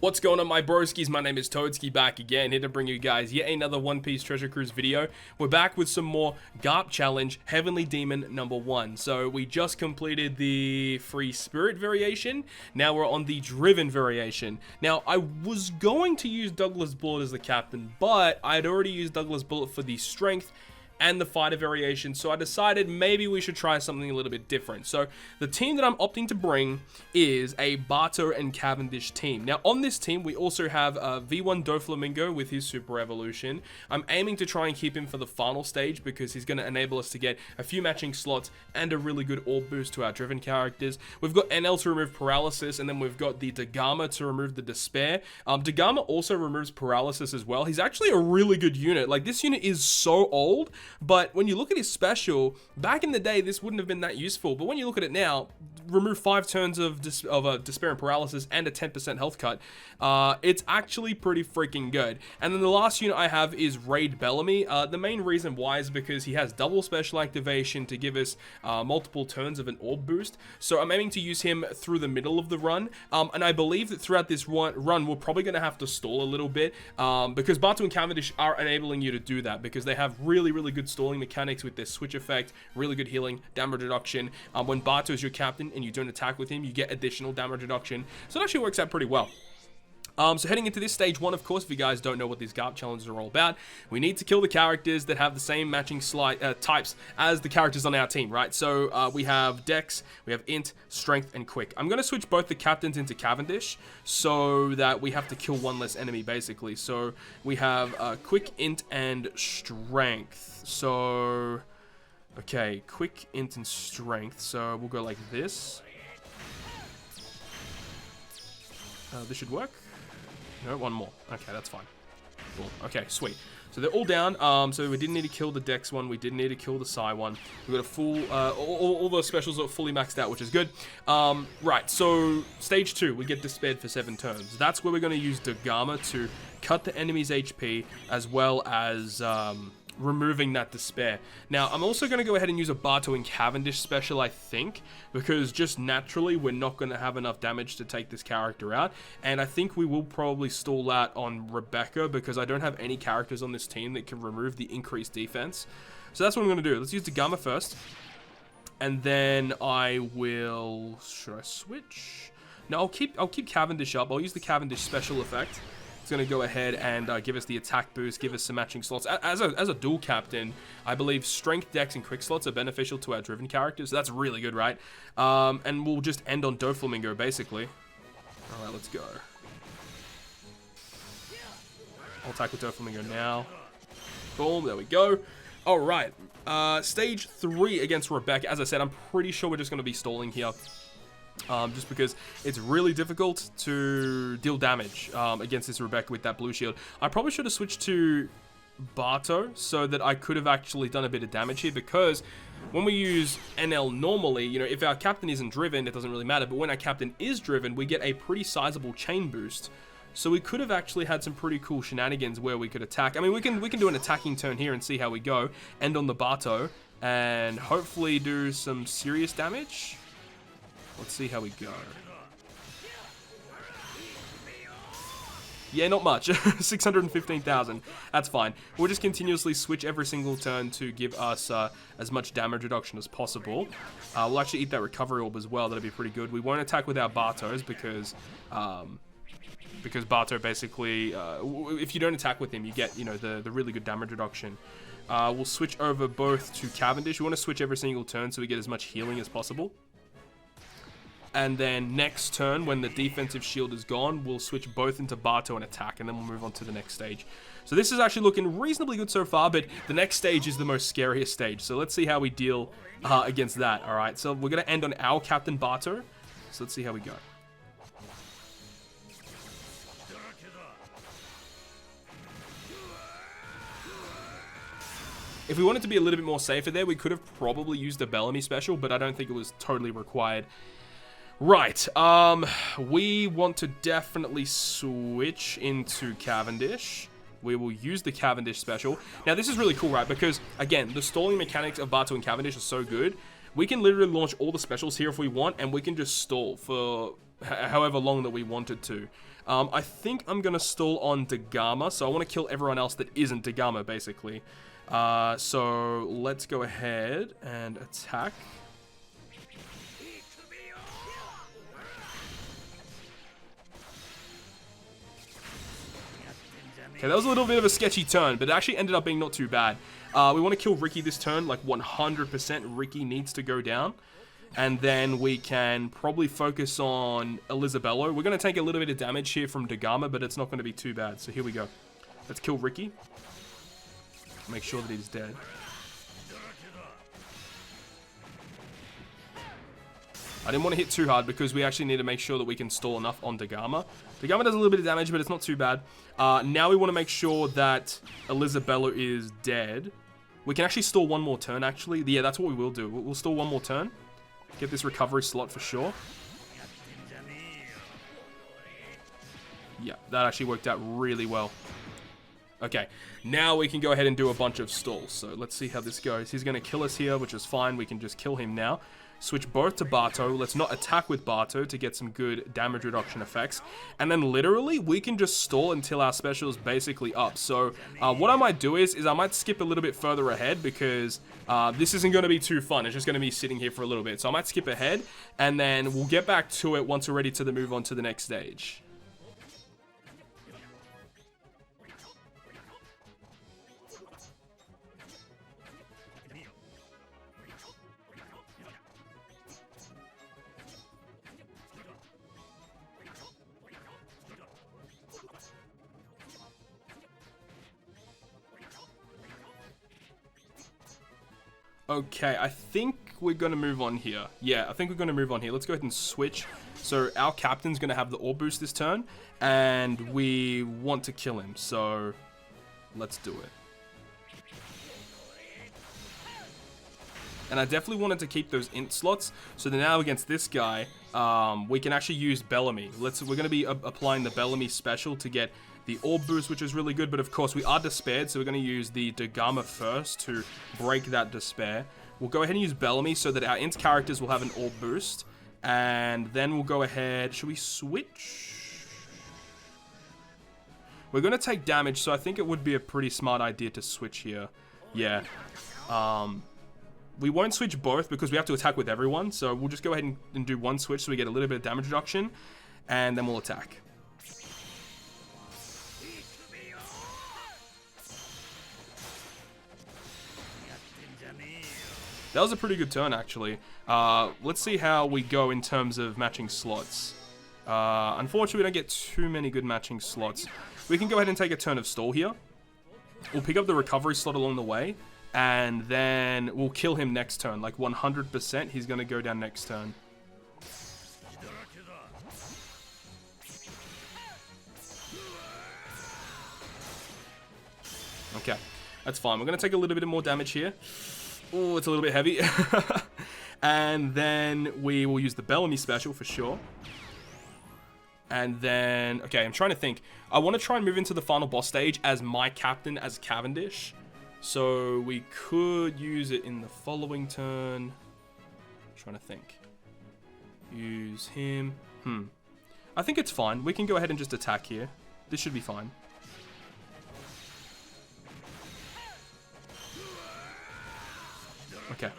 What's going on, my broskies? My name is Toadskii, back again, here to bring you guys yet another One Piece Treasure Cruise video. We're back with some more GARP challenge, Heavenly Demon number 1. So we just completed the Free Spirit variation. Now we're on the Driven variation. Now I was going to use Douglas Bullet as the captain, but I'd already used Douglas Bullet for the Strength and the fighter variation, so I decided maybe we should try something a little bit different. So the team that I'm opting to bring is a Bato and Cavendish team. Now on this team we also have V1 Doflamingo with his super evolution. I'm aiming to try and keep him for the final stage because he's going to enable us to get a few matching slots and a really good orb boost to our driven characters. We've got NL to remove paralysis, and then we've got the Dagama to remove the despair. Dagama also removes paralysis as well. He's actually a really good unit. Like, this unit is so old, but when you look at his special, back in the day, this wouldn't have been that useful. But when you look at it now, remove 5 turns of despair and paralysis and a 10% health cut. It's actually pretty freaking good. And then the last unit I have is Raid Bellamy. The main reason why is because he has double special activation to give us multiple turns of an orb boost. So I'm aiming to use him through the middle of the run. And I believe that throughout this run, we're probably going to have to stall a little bit because Bato and Cavendish are enabling you to do that because they have really, really good stalling mechanics with their switch effect, really good healing, damage reduction. When Bato is your captain and you don't attack with him, you get additional damage reduction. So it actually works out pretty well. So heading into this stage 1, of course, if you guys don't know what these GARP challenges are all about, we need to kill the characters that have the same matching types as the characters on our team, right? So we have Dex, we have Int, Strength, and Quick. I'm going to switch both the captains into Cavendish so that we have to kill one less enemy, basically. So we have Quick, Int, and Strength. So, okay, Quick, Int, and Strength. So we'll go like this. This should work. No, one more. Okay, that's fine. Cool. Okay, sweet. So they're all down. So we didn't need to kill the Dex one. We didn't need to kill the Psi one. We got a full, all those specials are fully maxed out, which is good. Right, so stage 2, we get despaired for 7 turns. That's where we're going to use Dagama to cut the enemy's HP as well as removing that despair. Now, I'm also going to go ahead and use a Bato and Cavendish special, I think, because just naturally we're not going to have enough damage to take this character out, and I think we will probably stall out on Rebecca because I don't have any characters on this team that can remove the increased defense. So that's what I'm going to do. Let's use Dagama first, and then I will... Should I switch? No, I'll keep Cavendish up. I'll use the Cavendish special effect. Going to go ahead and give us the attack boost, give us some matching slots. As a dual captain, I believe Strength, Dex, and Quick slots are beneficial to our driven characters. So that's really good, right? And we'll just end on Doflamingo, basically. Alright, let's go. I'll attack with Doflamingo now. Boom, there we go. Alright, stage 3 against Rebecca. As I said, I'm pretty sure we're just going to be stalling here. Just because it's really difficult to deal damage against this Rebecca with that blue shield. I probably should have switched to Bato so that I could have actually done a bit of damage here, because when we use NL normally, you know, if our captain isn't driven, it doesn't really matter, but when our captain is driven, we get a pretty sizable chain boost. So we could have actually had some pretty cool shenanigans where we could attack. I mean, we can do an attacking turn here and see how we go, end on the Bato, and hopefully do some serious damage. Let's see how we go. Yeah, not much. 615,000. That's fine. We'll just continuously switch every single turn to give us as much damage reduction as possible. We'll actually eat that recovery orb as well. That'll be pretty good. We won't attack with our Batos because Bato basically, if you don't attack with him, you get, you know, the really good damage reduction. We'll switch over both to Cavendish. We want to switch every single turn so we get as much healing as possible. And then next turn, when the defensive shield is gone, we'll switch both into Bato and attack, and then we'll move on to the next stage. So this is actually looking reasonably good so far, but the next stage is the most scariest stage. So let's see how we deal against that. All right, so we're going to end on our Captain Bato. So let's see how we go. If we wanted to be a little bit more safer there, we could have probably used a Bellamy special, but I don't think it was totally required. Right, we want to definitely switch into Cavendish. We will use the Cavendish special. Now, this is really cool, right? Because, again, the stalling mechanics of Bato and Cavendish are so good. We can literally launch all the specials here if we want, and we can just stall for however long that we wanted to. I think I'm going to stall on Dagama, so I want to kill everyone else that isn't Dagama, basically. So let's go ahead and attack. Okay, that was a little bit of a sketchy turn, but it actually ended up being not too bad. We want to kill Ricky this turn, like 100% Ricky needs to go down. And then we can probably focus on Elizabello. We're going to take a little bit of damage here from Dagama, but it's not going to be too bad. So here we go. Let's kill Ricky. Make sure that he's dead. I didn't want to hit too hard because we actually need to make sure that we can stall enough on Dagama. Dagama does a little bit of damage, but it's not too bad. Now we want to make sure that Elizabello is dead. We can actually stall one more turn, actually. Yeah, that's what we will do. We'll stall one more turn. Get this recovery slot for sure. Yeah, that actually worked out really well. Okay, now we can go ahead and do a bunch of stalls. So let's see how this goes. He's going to kill us here, which is fine. We can just kill him now. Switch both to Barto. Let's not attack with Barto to get some good damage reduction effects. And then literally, we can just stall until our special is basically up. So what I might do is I might skip a little bit further ahead because this isn't going to be too fun. It's just going to be sitting here for a little bit. So I might skip ahead and then we'll get back to it once we're ready to move on to the next stage. Okay, I think we're going to move on here. Yeah, I think we're going to move on here. Let's go ahead and switch. So our captain's going to have the orb boost this turn, and we want to kill him. So let's do it. And I definitely wanted to keep those int slots. So then now against this guy, we can actually use Bellamy. We're going to be applying the Bellamy special to get the orb boost, which is really good. But of course, we are despaired, so we're going to use the Dagama first to break that despair. We'll go ahead and use Bellamy so that our int characters will have an orb boost. And then we'll go ahead. Should we switch? We're going to take damage, so I think it would be a pretty smart idea to switch here. Yeah. We won't switch both because we have to attack with everyone. So we'll just go ahead and do one switch so we get a little bit of damage reduction. And then we'll attack. That was a pretty good turn, actually. Let's see how we go in terms of matching slots. Unfortunately, we don't get too many good matching slots. We can go ahead and take a turn of stall here. We'll pick up the recovery slot along the way. And then we'll kill him next turn. Like 100%, he's going to go down next turn. Okay, that's fine. We're going to take a little bit more damage here. Oh, it's a little bit heavy. And then we will use the Bellamy special for sure. And then, okay, I'm trying to think. I want to try and move into the final boss stage as my captain, as Cavendish. So we could use it in the following turn. I'm trying to think. Use him. I think it's fine. We can go ahead and just attack here. This should be fine. Okay.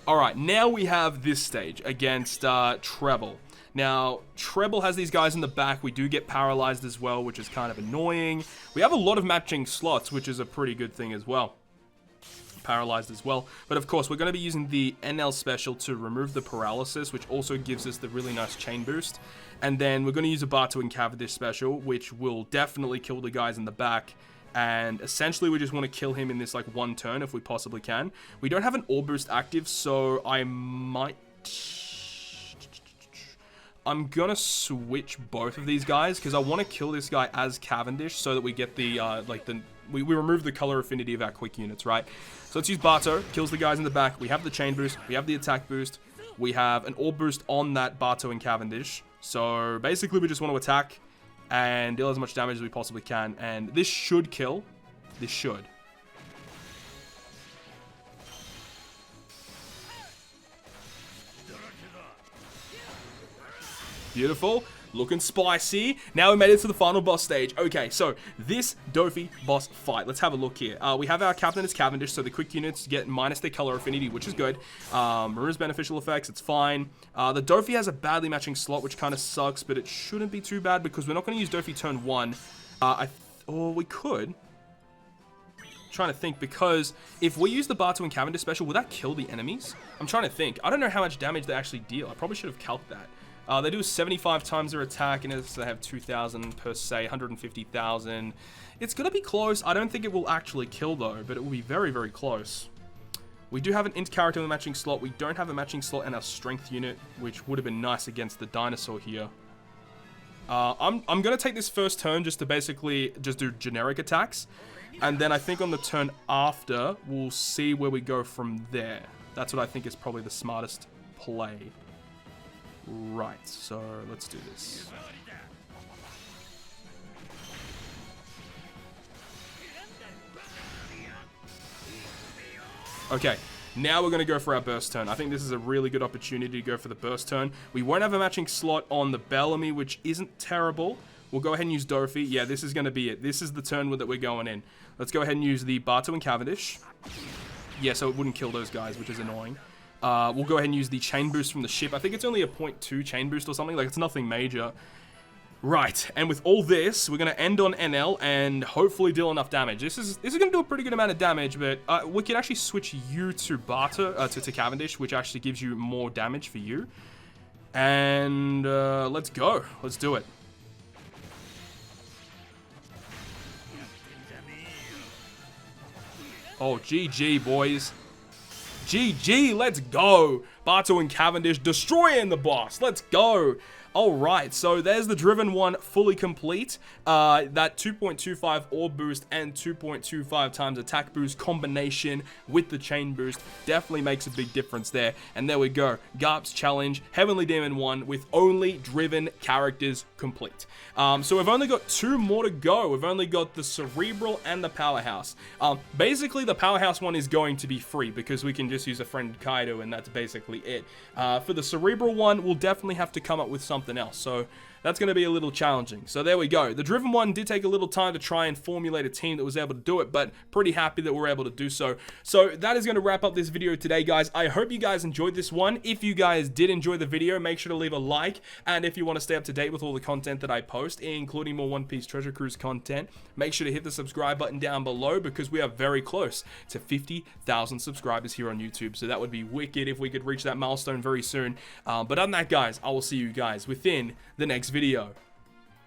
Alright, now we have this stage against Treble. Now, Treble has these guys in the back. We do get paralyzed as well, which is kind of annoying. We have a lot of matching slots, which is a pretty good thing as well. Paralyzed as well. But of course, we're going to be using the NL special to remove the paralysis, which also gives us the really nice chain boost. And then we're going to use a Barto and Cavendish special, which will definitely kill the guys in the back. And essentially, we just want to kill him in this like one turn if we possibly can. We don't have an orb boost active, so I'm gonna switch both of these guys because I want to kill this guy as Cavendish so that we get the we remove the color affinity of our quick units, right? So let's use Barto, kills the guys in the back. We have the chain boost, we have the attack boost, we have an orb boost on that Barto and Cavendish. So basically, we just want to attack and deal as much damage as we possibly can. And this should kill. This should. Beautiful. Looking spicy. Now we made it to the final boss stage. Okay, so this Dofi boss fight. Let's have a look here. We have our captain as Cavendish, so the quick units get minus their color affinity, which is good. Maru's beneficial effects, it's fine. The Dofi has a badly matching slot, which kind of sucks, but it shouldn't be too bad because we're not going to use Dofi turn 1. Or we could. Trying to think, because if we use the Bartu and Cavendish special, will that kill the enemies? I'm trying to think. I don't know how much damage they actually deal. I probably should have calced that. They do 75 times their attack, and they have 2,000 per se, 150,000. It's going to be close. I don't think it will actually kill, though, but it will be very, very close. We do have an int character in the matching slot. We don't have a matching slot in our strength unit, which would have been nice against the dinosaur here. I'm going to take this first turn just to basically just do generic attacks. And then I think on the turn after, we'll see where we go from there. That's what I think is probably the smartest play. Right, so let's do this. Okay, now we're going to go for our burst turn. I think this is a really good opportunity to go for the burst turn. We won't have a matching slot on the Bellamy, which isn't terrible. We'll go ahead and use Dofi. Yeah, this is going to be it. This is the turn that we're going in. Let's go ahead and use the Bartu and Cavendish. Yeah, so it wouldn't kill those guys, which is annoying. We'll go ahead and use the chain boost from the ship. I think it's only a 0.2 chain boost or something. Like, it's nothing major. Right, and with all this, we're going to end on NL and hopefully deal enough damage. This is going to do a pretty good amount of damage, but we can actually switch you to Bartu, to Cavendish, which actually gives you more damage for you. And let's go. Let's do it. Oh, GG, boys. GG, let's go. Bartu and Cavendish destroying the boss. Let's go. Alright, so there's the Driven one fully complete. That 2.25 orb boost and 2.25 times attack boost combination with the chain boost definitely makes a big difference there. And there we go. GARP'S challenge, Heavenly Demon 1 with only Driven characters complete. So we've only got 2 more to go. We've only got the Cerebral and the Powerhouse. Basically, the Powerhouse one is going to be free because we can just use a friend Kaido and that's basically it. For the Cerebral one, we'll definitely have to come up with something else. So that's going to be a little challenging. So there we go. The Driven one did take a little time to try and formulate a team that was able to do it, but pretty happy that we're able to do so. So that is going to wrap up this video today, guys. I hope you guys enjoyed this one. If you guys did enjoy the video, make sure to leave a like. And if you want to stay up to date with all the content that I post, including more One Piece Treasure Cruise content, make sure to hit the subscribe button down below because we are very close to 50,000 subscribers here on YouTube. So that would be wicked if we could reach that milestone very soon. But other than that, guys, I will see you guys within the next video.